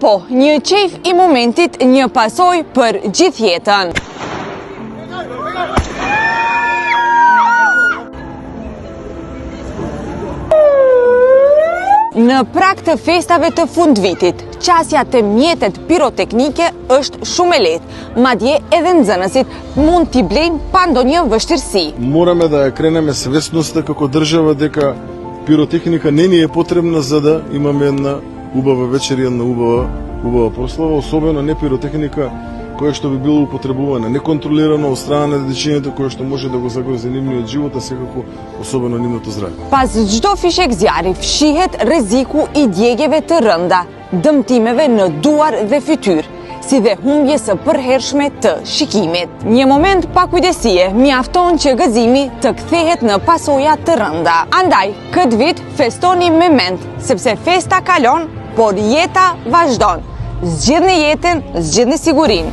Apo, një qejf I momentit, një pasojë për gjithë jetën. Në prag të festave të fundvitit, qasja të mjetet piroteknike është shumë e lehtë, madje edhe nxënësit mund t'i blejnë pa ndonjë vështirësi. Мораме да ја кренеме свесноста како држава дека пиротехника не ни е потребна за да имаме една убава вечер и една убава прослава, особено не пиротехника која што би било употребувана неконтролирано од страна на дечињето, која што може да го загрози нивниот живот, а секако особено нивното здравје. Pas çdo fishek zjarri fshihet rreziku I djegjeve të rënda, dëmtimeve në duar dhe fytyrë, si dhe humbje së përhershme të shikimit. Një moment pa kujdesie mjafton që gëzimi të kthehet në pasoja të rënda. Andaj, këtë vit festoni me mend, sepse festa kalon, por jeta vazhdon. Zgjidhni jetën, zgjidhni sigurinë.